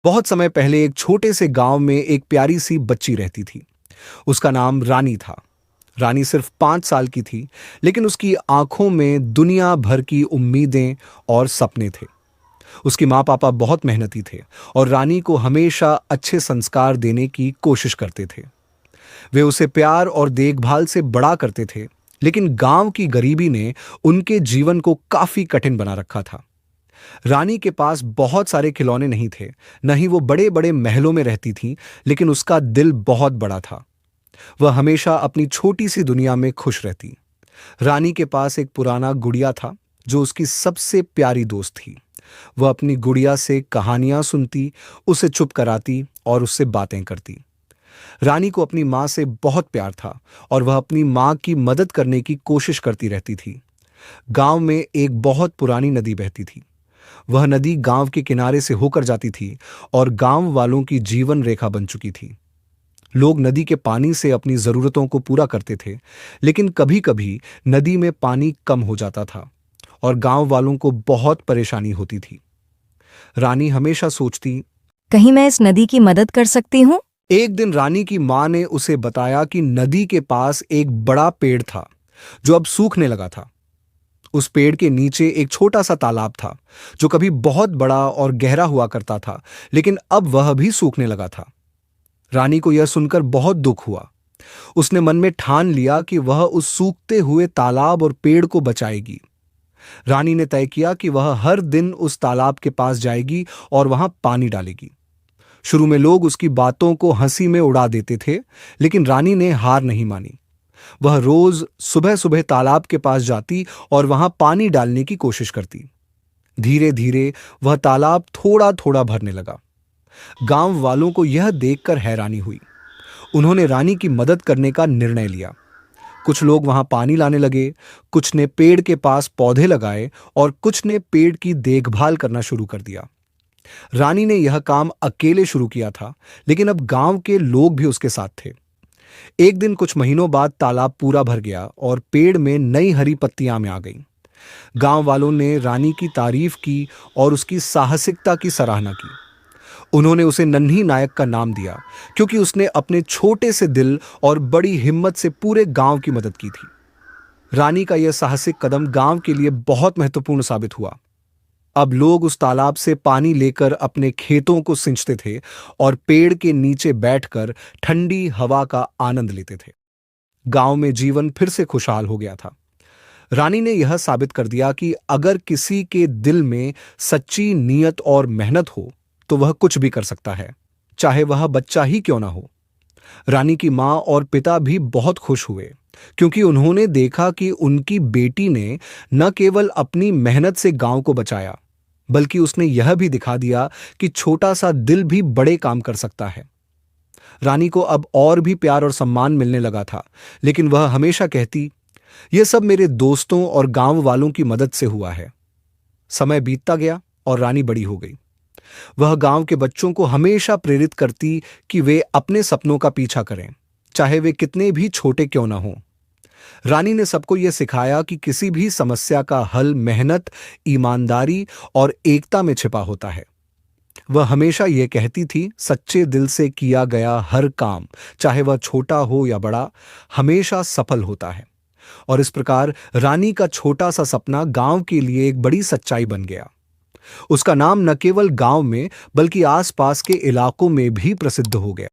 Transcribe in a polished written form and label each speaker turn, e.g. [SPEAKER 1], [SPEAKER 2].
[SPEAKER 1] बहुत समय पहले एक छोटे से गांव में एक प्यारी सी बच्ची रहती थी। उसका नाम रानी था। रानी सिर्फ 5 साल की थी, लेकिन उसकी आंखों में दुनिया भर की उम्मीदें और सपने थे। उसकी माँ पापा बहुत मेहनती थे और रानी को हमेशा अच्छे संस्कार देने की कोशिश करते थे। वे उसे प्यार और देखभाल से बड़ा करते थे, लेकिन गांव की गरीबी ने उनके जीवन को काफी कठिन बना रखा था। रानी के पास बहुत सारे खिलौने नहीं थे, न ही वो बड़े बड़े महलों में रहती थी, लेकिन उसका दिल बहुत बड़ा था। वह हमेशा अपनी छोटी सी दुनिया में खुश रहती। रानी के पास एक पुराना गुड़िया था, जो उसकी सबसे प्यारी दोस्त थी। वह अपनी गुड़िया से कहानियां सुनती, उसे चुप कराती और उससे बातें करती। रानी को अपनी माँ से बहुत प्यार था और वह अपनी माँ की मदद करने की कोशिश करती रहती थी। गांव में एक बहुत पुरानी नदी बहती थी। वह नदी गांव के किनारे से होकर जाती थी और गांव वालों की जीवन रेखा बन चुकी थी। लोग नदी के पानी से अपनी जरूरतों को पूरा करते थे, लेकिन कभी-कभी नदी में पानी कम हो जाता था और गांव वालों को बहुत परेशानी होती थी। रानी हमेशा सोचती।
[SPEAKER 2] कहीं मैं इस नदी की मदद कर सकती हूँ।
[SPEAKER 1] एक दिन रानी की मां ने उसे बताया कि नदी के पास एक बड़ा पेड़ था, जो अब सूखने लगा था। उस पेड़ के नीचे एक छोटा सा तालाब था, जो कभी बहुत बड़ा और गहरा हुआ करता था, लेकिन अब वह भी सूखने लगा था। रानी को यह सुनकर बहुत दुख हुआ। उसने मन में ठान लिया कि वह उस सूखते हुए तालाब और पेड़ को बचाएगी। रानी ने तय किया कि वह हर दिन उस तालाब के पास जाएगी और वहां पानी डालेगी। शुरू में लोग उसकी बातों को हंसी में उड़ा देते थे, लेकिन रानी ने हार नहीं मानी। वह रोज सुबह सुबह तालाब के पास जाती और वहां पानी डालने की कोशिश करती। धीरे धीरे वह तालाब थोड़ा थोड़ा भरने लगा। गांव वालों को यह देखकर हैरानी हुई। उन्होंने रानी की मदद करने का निर्णय लिया। कुछ लोग वहां पानी लाने लगे, कुछ ने पेड़ के पास पौधे लगाए और कुछ ने पेड़ की देखभाल करना शुरू कर दिया। रानी ने यह काम अकेले शुरू किया था, लेकिन अब गांव के लोग भी उसके साथ थे। एक दिन कुछ महीनों बाद तालाब पूरा भर गया और पेड़ में नई हरी पत्तियां में आ गईं। गांव वालों ने रानी की तारीफ की और उसकी साहसिकता की सराहना की। उन्होंने उसे नन्ही नायक का नाम दिया, क्योंकि उसने अपने छोटे से दिल और बड़ी हिम्मत से पूरे गांव की मदद की थी। रानी का यह साहसिक कदम गांव के लिए बहुत महत्वपूर्ण साबित हुआ। अब लोग उस तालाब से पानी लेकर अपने खेतों को सिंचते थे और पेड़ के नीचे बैठकर ठंडी हवा का आनंद लेते थे। गांव में जीवन फिर से खुशहाल हो गया था। रानी ने यह साबित कर दिया कि अगर किसी के दिल में सच्ची नीयत और मेहनत हो, तो वह कुछ भी कर सकता है, चाहे वह बच्चा ही क्यों ना हो। रानी की मां और पिता भी बहुत खुश हुए, क्योंकि उन्होंने देखा कि उनकी बेटी ने न केवल अपनी मेहनत से गांव को बचाया, बल्कि उसने यह भी दिखा दिया कि छोटा सा दिल भी बड़े काम कर सकता है। रानी को अब और भी प्यार और सम्मान मिलने लगा था, लेकिन वह हमेशा कहती, यह सब मेरे दोस्तों और गांव वालों की मदद से हुआ है। समय बीतता गया और रानी बड़ी हो गई। वह गांव के बच्चों को हमेशा प्रेरित करती कि वे अपने सपनों का पीछा करें, चाहे वे कितने भी छोटे क्यों ना हों। रानी ने सबको यह सिखाया कि किसी भी समस्या का हल मेहनत, ईमानदारी और एकता में छिपा होता है। वह हमेशा यह कहती थी, सच्चे दिल से किया गया हर काम, चाहे वह छोटा हो या बड़ा, हमेशा सफल होता है। और इस प्रकार रानी का छोटा सा सपना गांव के लिए एक बड़ी सच्चाई बन गया। उसका नाम न केवल गांव में, बल्कि आसपास के इलाकों में भी प्रसिद्ध हो गया।